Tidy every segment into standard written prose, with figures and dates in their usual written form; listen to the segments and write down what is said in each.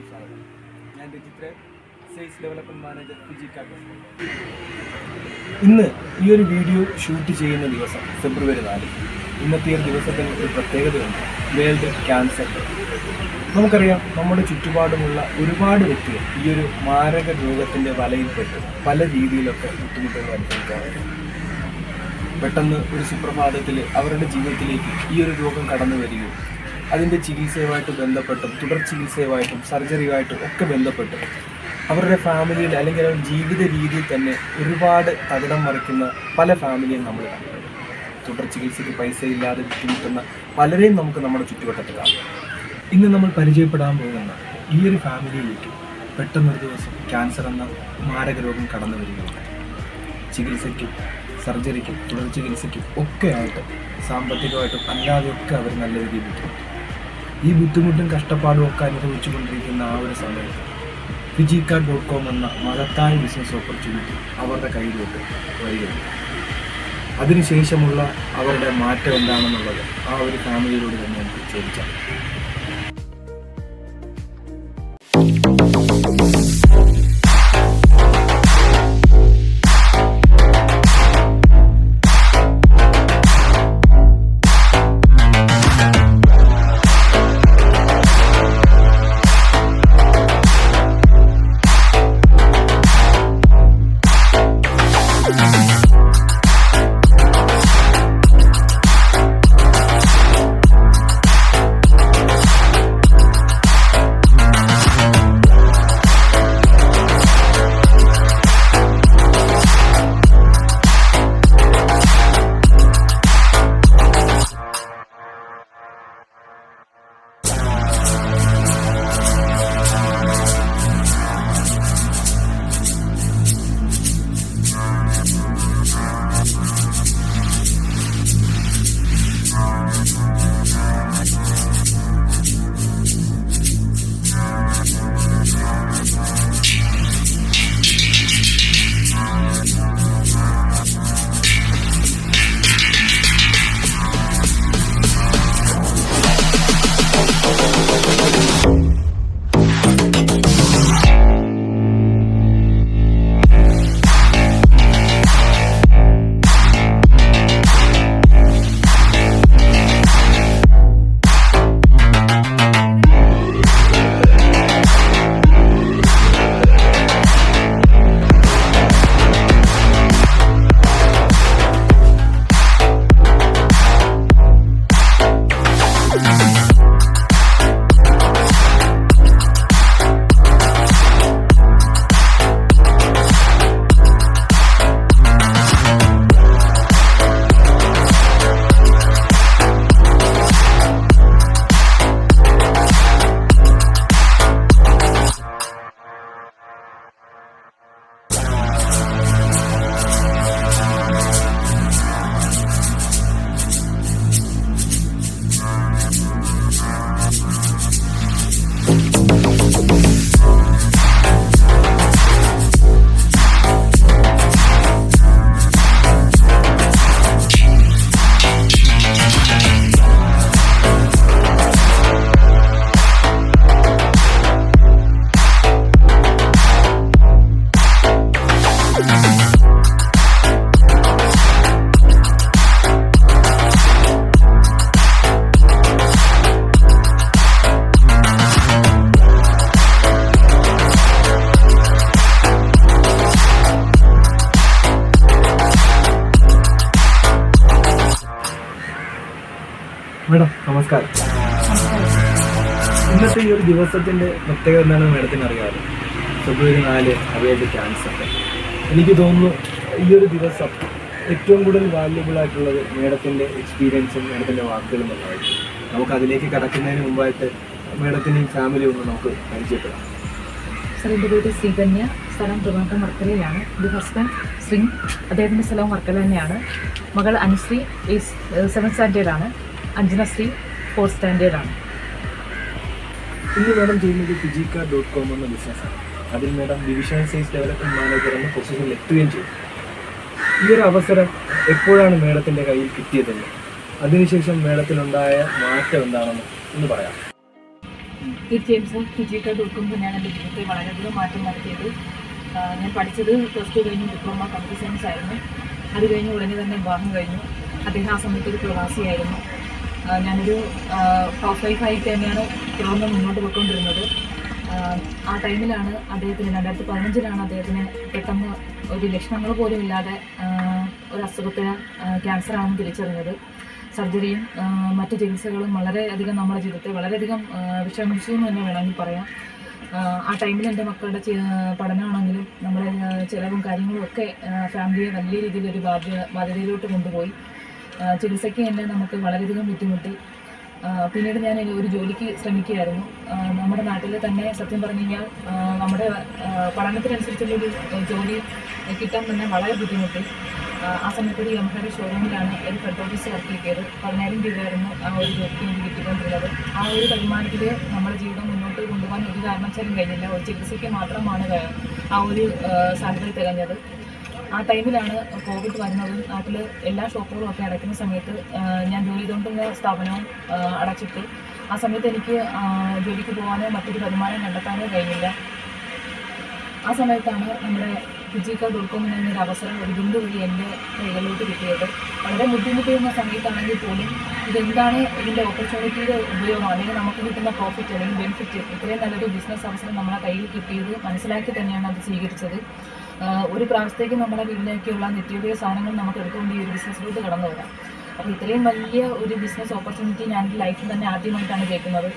സ്വാഗതം. ഞാൻ രജിത്രൻ, sales development manager ഫിജിക്കാർഡ്. ഇന്ന് ഈ ഒരു വീഡിയോ ഷൂട്ട് ചെയ്യുന്ന ദിവസം ഫെബ്രുവരി 4. ഇന്നത്തെ ഒരു ദിവസത്തിന് ഒരു പ്രത്യേകതയുണ്ട്, വേൾഡ് ക്യാൻസർ ഡേ. നമുക്കറിയാം, നമ്മുടെ ചുറ്റുപാടുമുള്ള ഒരുപാട് വ്യക്തികൾ ഈ ഒരു മാരക രോഗത്തിൻ്റെ വലയിൽപ്പെട്ട് പല രീതിയിലൊക്കെ ബുദ്ധിമുട്ടുകൾ അനുഭവിക്കാറുണ്ട്. പെട്ടെന്ന് ഒരു സുപ്രഭാതത്തിൽ അവരുടെ ജീവിതത്തിലേക്ക് ഈ ഒരു രോഗം കടന്നു വരികയും അതിൻ്റെ ചികിത്സയുമായിട്ട് ബന്ധപ്പെട്ടും തുടർ ചികിത്സയുമായിട്ടും സർജറിയുമായിട്ടും ഒക്കെ ബന്ധപ്പെട്ട് അവരുടെ ഫാമിലിയിൽ അല്ലെങ്കിൽ അവരുടെ ജീവിത രീതിയിൽ തന്നെ ഒരുപാട് തകിടം മറിക്കുന്ന പല ഫാമിലിയും നമ്മൾ കണ്ടിട്ടുണ്ട്. തുടർ ചികിത്സയ്ക്ക് പൈസ ഇല്ലാതെ ബുദ്ധിമുട്ടുന്ന പലരെയും നമുക്ക് നമ്മുടെ ചുറ്റുവട്ടത്ത് കാണാം. ഇന്ന് നമ്മൾ പരിചയപ്പെടാൻ പോകുന്ന ഈ ഒരു ഫാമിലിയിലേക്ക് പെട്ടെന്നൊരു ദിവസം ക്യാൻസർ എന്ന മാരക രോഗം കടന്നു വരികയാണ്. ചികിത്സയ്ക്കും സർജറിക്കും തുടർ ചികിത്സയ്ക്കും ഒക്കെ ആയിട്ട് സാമ്പത്തികമായിട്ടും അല്ലാതെയൊക്കെ അവർ നല്ല രീതിയിൽ ബുദ്ധിമുട്ടും. ഈ ബുദ്ധിമുട്ടും കഷ്ടപ്പാടും ഒക്കെ അനുഭവിച്ചു കൊണ്ടിരിക്കുന്ന ആ ഒരു സമയത്ത് ഫിജിക്കാർഡ്.com എന്ന മഹത്തായ ബിസിനസ് ഓപ്പർച്യൂണിറ്റി അവരുടെ കയ്യിലോട്ട് വരികയാണ്. അതിനുശേഷമുള്ള അവരുടെ മാറ്റം എന്താണെന്നുള്ളത് ആ ഒരു ഫാമിലിയിലൂടെ തന്നെ നമുക്ക് ചോദിക്കാം. മേഡം നമസ്കാരം. ഇന്നത്തെ ഈ ഒരു ദിവസത്തിൻ്റെ പ്രത്യേകത എന്താണെന്ന് മേഡത്തിന് അറിയാമല്ലോ. ഫെബ്രുവരി 4 വേൾഡ് ക്യാൻസർ ഡേ. എനിക്ക് തോന്നുന്നു ഈ ഒരു ദിവസം ഏറ്റവും കൂടുതൽ വാല്യുബിൾ ആയിട്ടുള്ളത് മേഡത്തിൻ്റെ എക്സ്പീരിയൻസും മേഡത്തിൻ്റെ വാക്കുകളും എന്നായിരിക്കും. നമുക്ക് അതിലേക്ക് കടക്കുന്നതിന് മുമ്പായിട്ട് മേഡത്തിൻ്റെയും ഫാമിലി ഒന്ന് നമുക്ക് പരിചയപ്പെടാം. സാർ, എൻ്റെ പേര് ശ്രീകന്യ, സ്ഥലം ട്രിവാൻഡ്രം വർക്കലയിലാണ്. എൻ്റെ ഹസ്ബൻഡ് ശ്രീങ്, അദ്ദേഹത്തിൻ്റെ സ്ഥലവും വർക്കല തന്നെയാണ്. മകൾ അനുശ്രീ 7th സ്റ്റാൻഡേർഡാണ്. അഞ്ജനശ്രീ 4th സ്റ്റാൻഡേർഡാണ്. ഇന്ന് മേഡം ചെയ്യുന്നത് ഫിജിക്കാർഡ്.com എന്ന ബിസിനസ്സാണ്. അതിൽ madam division sales development manager എന്ന പൊസിഷനിൽ എത്തുകയും ചെയ്തു. ഈ ഒരു അവസരം എപ്പോഴാണ് മേഡത്തിൻ്റെ കയ്യിൽ കിട്ടിയതെന്ന്, അതിനുശേഷം മേഡത്തിനുണ്ടായ മാറ്റം എന്താണെന്ന് ഒന്ന് പറയാം. തീർച്ചയായും സർ, ഫിജിക്കാർ കൊടുക്കുമ്പോൾ തന്നെയാണ് എൻ്റെ ജീവിതത്തിൽ വളരെയധികം മാറ്റം വരുത്തിയത്. ഞാൻ പഠിച്ചത് +2 കഴിഞ്ഞ് ഡിപ്ലോമ കമ്പ്യൂട്ടർ സയൻസ് ആയിരുന്നു. അത് കഴിഞ്ഞ് ഉടനെ തന്നെ വിവാഹം കഴിഞ്ഞു. അദ്ദേഹം ആ സമയത്ത് ഒരു പ്രവാസിയായിരുന്നു. ഞാനൊരു ഹൗസ് വൈഫായിട്ട് തന്നെയാണ് തുടർന്ന് മുന്നോട്ട് പോയിക്കൊണ്ടിരുന്നത്. ആ ടൈമിലാണ് അദ്ദേഹത്തിന് 2015 അദ്ദേഹത്തിന് പെട്ടെന്ന് ഒരു ലക്ഷണങ്ങൾ പോലും ഇല്ലാതെ ഒരു അസുഖത്തിന് ക്യാൻസറാണെന്ന് തിരിച്ചറിഞ്ഞത്. സർജറിയും മറ്റു ചികിത്സകളും വളരെയധികം നമ്മുടെ ജീവിതത്തെ വളരെയധികം വിഷമിച്ചു എന്ന് തന്നെ വേണമെങ്കിൽ പറയാം. ആ ടൈമിൽ എൻ്റെ മക്കളുടെ പഠനമാണെങ്കിലും നമ്മുടെ ചിലവും കാര്യങ്ങളും ഒക്കെ ഫാമിലിയെ വലിയ രീതിയിലൊരു ബാധ്യതയിലോട്ട് കൊണ്ടുപോയി. ചികിത്സയ്ക്ക് തന്നെ നമുക്ക് വളരെയധികം ബുദ്ധിമുട്ടി. പിന്നീട് ഞാൻ ഒരു ജോലിക്ക് ശ്രമിക്കുകയായിരുന്നു. നമ്മുടെ നാട്ടിൽ തന്നെ സത്യം പറഞ്ഞു കഴിഞ്ഞാൽ നമ്മുടെ പഠനത്തിനനുസരിച്ചുള്ളൊരു ജോലി കിട്ടാൻ തന്നെ വളരെ ബുദ്ധിമുട്ടി. ആ സമയത്ത് ഒരു യമഹയുടെ ഷോറൂമിലാണ് ഒരു ഫ്രണ്ട് ഓഫീസ് വർക്ക് ചെയ്തത്. 10,000 രൂപയായിരുന്നു ആ ഒരു ജോലിക്ക് എനിക്ക് കിട്ടിക്കൊണ്ടിരുന്നത്. ആ ഒരു വരുമാനത്തിൽ നമ്മുടെ ജീവിതം മുന്നോട്ട് കൊണ്ടുപോകാൻ ഒരു കാരണവശാലും കഴിഞ്ഞില്ല. ഒരു ചികിത്സയ്ക്ക് മാത്രമാണ് ആ ഒരു സാലറി തികഞ്ഞത്. ആ ടൈമിലാണ് കോവിഡ് വരുന്നതും നാട്ടിൽ എല്ലാ ഷോപ്പുകളും ഒക്കെ അടയ്ക്കുന്ന സമയത്ത് ഞാൻ ജോലി ചെയ്തുകൊണ്ടുള്ള സ്ഥാപനവും അടച്ചിട്ടു. ആ സമയത്ത് എനിക്ക് ജോലിക്ക് പോകാനോ മറ്റൊരു വരുമാനം കണ്ടെത്താനോ കഴിഞ്ഞില്ല. ആ സമയത്താണ് നമ്മുടെ ഫിജിക്കാർ.com എന്നൊരു അവസരം ഒരു ബിന്ദു വഴി എൻ്റെ കൈകളിലോട്ട് കിട്ടിയത്. വളരെ ബുദ്ധിമുട്ടുന്ന സമയത്താണെങ്കിൽ പോലും ഇതെന്താണ് ഇതിൻ്റെ ഓപ്പർച്യൂണിറ്റിയുടെ ഉപയോഗം, അല്ലെങ്കിൽ നമുക്ക് കിട്ടുന്ന പ്രോഫിറ്റ് അല്ലെങ്കിൽ ബെനിഫിറ്റ്, ഇത്രയും നല്ലൊരു ബിസിനസ് അവസരം നമ്മളെ കയ്യിൽ കിട്ടിയത് മനസ്സിലാക്കി തന്നെയാണ് അത് സ്വീകരിച്ചത്. ഒരു പ്രാവശ്യത്തേക്ക് നമ്മുടെ വീട്ടിലേക്കുള്ള നിത്യോപയോഗ സാധനങ്ങൾ നമുക്ക് എടുത്തുകൊണ്ട് ഈ ഒരു ബിസിനസ്സിലോട്ട് കടന്നു വരാം. അപ്പോൾ ഇത്രയും വലിയ ഒരു ബിസിനസ് ഓപ്പർച്യൂണിറ്റി ഞാൻ എൻ്റെ ലൈഫിൽ തന്നെ ആദ്യമായിട്ടാണ് കേൾക്കുന്നത്.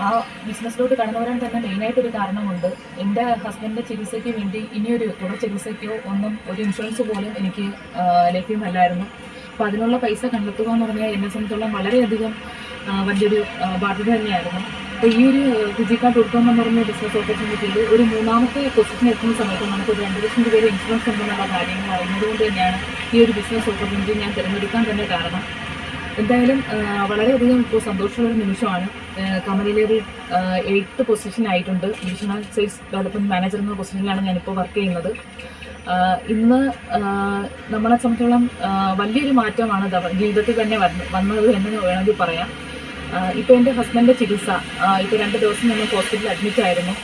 ആ ബിസിനസ്സിലോട്ട് കടന്നു വരാൻ തന്നെ മെയിനായിട്ടൊരു കാരണമുണ്ട്. എൻ്റെ ഹസ്ബൻഡിൻ്റെ ചികിത്സയ്ക്ക് വേണ്ടി ഇനിയൊരു തുടർ ചികിത്സയ്ക്കോ ഒന്നും ഒരു ഇൻഷുറൻസ് പോലും എനിക്ക് ലഭ്യമല്ലായിരുന്നു. അപ്പോൾ അതിനുള്ള പൈസ കണ്ടെത്തുക എന്ന് പറഞ്ഞാൽ എന്നെ സംബന്ധിച്ചോളം വളരെയധികം വലിയൊരു ബാധ്യത തന്നെയായിരുന്നു. അപ്പോൾ ഈ ഒരു ഫിജിക്കാർ.com എന്ന് പറഞ്ഞ ബിസിനസ് ഓപ്പർച്യൂണിറ്റിയിൽ ഒരു 3ാമത്തെ പൊസിഷൻ എത്തുന്ന സമയത്ത് നമുക്കൊരു 2 ലക്ഷം രൂപയുടെ ഇൻഷുറൻസ് ഉണ്ടെന്നുള്ള കാര്യങ്ങൾ അറിയുന്നത് കൊണ്ട് തന്നെയാണ് ഈ ഒരു ബിസിനസ് ഓപ്പർച്യൂണിറ്റി ഞാൻ തിരഞ്ഞെടുക്കാൻ തന്നെ കാരണം. എന്തായാലും വളരെയധികം ഇപ്പോൾ സന്തോഷമുള്ളൊരു നിമിഷമാണ്. കമ്പനിയിലൊരു 8th പൊസിഷൻ ആയിട്ടുണ്ട്. ഡിവിഷണൽ സെയിൽസ് ഡെവലപ്മെൻറ്റ് മാനേജർ എന്ന പൊസിഷനിലാണ് ഞാനിപ്പോൾ വർക്ക് ചെയ്യുന്നത്. ഇന്ന് നമ്മളെ സംബന്ധിച്ചോളം വലിയൊരു മാറ്റമാണ് ജീവിതത്തിൽ തന്നെ വന്നത് എന്ന് വേണമെങ്കിൽ പറയാം. ഇപ്പോൾ എൻ്റെ ഹസ്ബൻഡിൻ്റെ ചികിത്സ ഇപ്പോൾ 2 ദിവസം ഞാൻ ഹോസ്പിറ്റലിൽ അഡ്മിറ്റ് ആയിരുന്നു.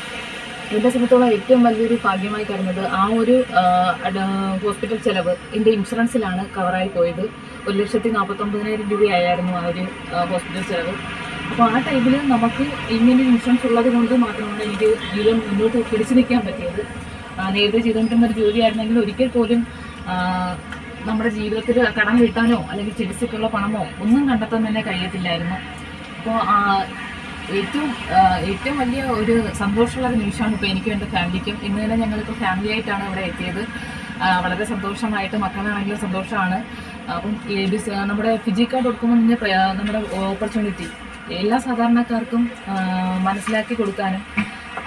എന്നെ സംബന്ധിച്ചോളം ഏറ്റവും വലിയൊരു ഭാഗ്യമായി കരുതുന്നത് ആ ഒരു ഹോസ്പിറ്റൽ ചിലവ് എൻ്റെ ഇൻഷുറൻസിലാണ് കവറായി പോയത്. 1,49,000 രൂപയായിരുന്നു ആ ഒരു ഹോസ്പിറ്റൽ ചിലവ്. അപ്പോൾ ആ ടൈമിൽ നമുക്ക് ഇങ്ങനെ ഇൻഷുറൻസ് ഉള്ളത് കൊണ്ട് മാത്രമാണ് എനിക്ക് ജീവിതം മുന്നോട്ട് പിടിച്ചു നിൽക്കാൻ പറ്റിയത്. നേരത്തെ ചെയ്തുകൊണ്ടിരുന്ന ഒരു ജോലിയായിരുന്നെങ്കിൽ ഒരിക്കൽ പോലും നമ്മുടെ ജീവിതത്തിൽ കടം വീട്ടാനോ അല്ലെങ്കിൽ ചികിത്സയ്ക്കുള്ള പണമോ ഒന്നും കണ്ടെത്താൻ തന്നെ കഴിയത്തില്ലായിരുന്നു. അപ്പോൾ ഏറ്റവും വലിയ ഒരു സന്തോഷമുള്ള ഒരു നിമിഷമാണ് ഇപ്പോൾ എനിക്കും എൻ്റെ ഫാമിലിക്കും. ഇന്ന് തന്നെ ഞങ്ങളിപ്പോൾ ഫാമിലി ആയിട്ടാണ് ഇവിടെ എത്തിയത്. വളരെ സന്തോഷമായിട്ട്, മക്കളാണെങ്കിലും സന്തോഷമാണ്. അപ്പം നമ്മുടെ ഫിജിക്കാർ.com നമ്മുടെ ഓപ്പർച്യൂണിറ്റി എല്ലാ സാധാരണക്കാർക്കും മനസ്സിലാക്കി കൊടുക്കാനും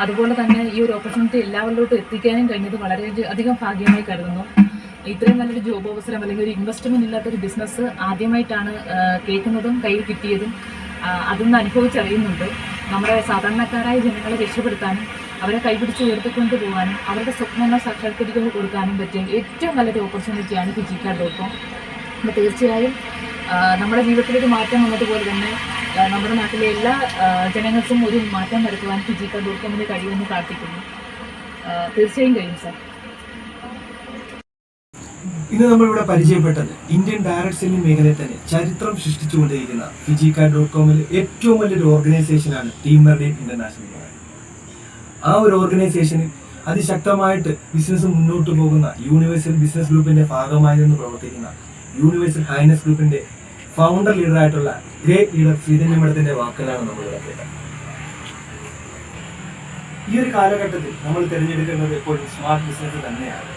അതുപോലെ തന്നെ ഈ ഒരു ഓപ്പർച്യൂണിറ്റി എല്ലാവരിലോട്ടും എത്തിക്കാനും കഴിഞ്ഞത് വളരെ അധികം ഭാഗ്യമായി കരുതുന്നു. ഇത്രയും നല്ലൊരു ജോബ് അവസരം അല്ലെങ്കിൽ ഒരു ഇൻവെസ്റ്റ്മെൻറ്റ് ഇല്ലാത്തൊരു ബിസിനസ് ആദ്യമായിട്ടാണ് കേൾക്കുന്നതും കയ്യിൽ കിട്ടിയതും. അതൊന്ന് അനുഭവിച്ചറിയുന്നുണ്ട്. നമ്മുടെ സാധാരണക്കാരായ ജനങ്ങളെ രക്ഷപ്പെടുത്താനും അവരെ കൈപിടിച്ച് ഉയർത്തിക്കൊണ്ട് പോകാനും അവരുടെ സ്വപ്നങ്ങൾ സാക്ഷാത്കരിക്കാൻ കൊടുക്കാനും പറ്റിയ ഏറ്റവും നല്ലൊരു ഓപ്പർച്യൂണിറ്റിയാണ് ഫിജിക്കാർ.com. അപ്പോൾ തീർച്ചയായും നമ്മുടെ ജീവിതത്തിലൊരു മാറ്റം വന്നതുപോലെ തന്നെ നമ്മുടെ നാട്ടിലെ എല്ലാ ജനങ്ങൾക്കും ഒരു മാറ്റം വരുത്തുവാൻ ഫിജിക്കാർ.com കഴിയുമെന്ന് പ്രാർത്ഥിക്കുന്നു. തീർച്ചയായും കഴിയും സാർ. ഇന്ന് നമ്മളിവിടെ പരിചയപ്പെട്ടത് ഇന്ത്യൻ ഡയറക്ട് സെല്ലിംഗ് മേഖലയിൽ തന്നെ ചരിത്രം സൃഷ്ടിച്ചുകൊണ്ടിരിക്കുന്ന ഫിജിക്കാർ.comൽ ഏറ്റവും വലിയൊരു ഓർഗനൈസേഷനാണ് ടീം മെറിഡിയൻ ഇന്റർനാഷണൽ. ആ ഒരു ഓർഗനൈസേഷനിൽ അതിശക്തമായിട്ട് ബിസിനസ് മുന്നോട്ട് പോകുന്ന യൂണിവേഴ്സൽ ബിസിനസ് ഗ്രൂപ്പിന്റെ ഭാഗമായി നിന്ന് പ്രവർത്തിക്കുന്ന യൂണിവേഴ്സൽ ഹൈനസ് ഗ്രൂപ്പിന്റെ ഫൗണ്ടർ ലീഡറായിട്ടുള്ള ഗ്രേറ്റ് ലീഡർ ശ്രീധന്യ മേഡത്തിന്റെ വാക്കുകളാണ് നമ്മളിവിടെ കേട്ടത്. ഈ ഒരു കാലഘട്ടത്തിൽ നമ്മൾ തിരഞ്ഞെടുക്കേണ്ടത് എപ്പോഴും സ്മാർട്ട് ബിസിനസ് തന്നെയാണ്.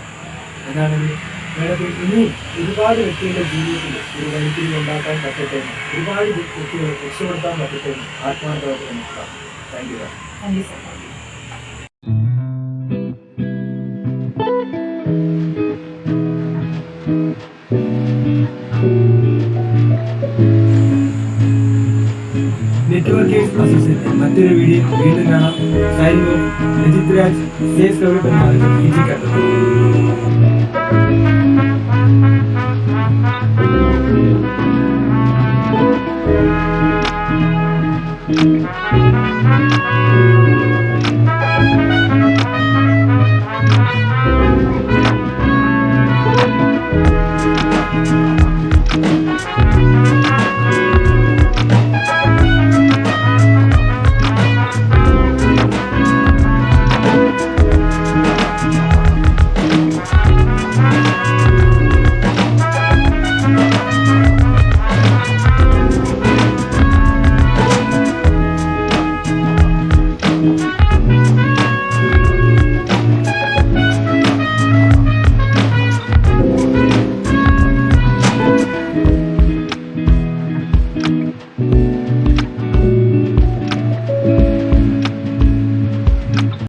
എന്നാണെങ്കിൽ മേഡത്തിൽ ഇനിയും ഒരുപാട് വ്യക്തികളുടെ ജീവിതത്തിൽ ഒരു വൈദ്യുതി ഉണ്ടാക്കാൻ പറ്റട്ടെ, ഒരുപാട് വ്യക്തികളെ രക്ഷപ്പെടുത്താൻ പറ്റട്ടെ ആത്മാർത്ഥമായിട്ട് നോക്കാം. Thank you. Thank you sir. Network associate മറ്റൊരു വീഡിയോ വീണ്ടും കാണാം. Signing off Rajith Raj, safe development manager, ഫിജിക്കാർ.com.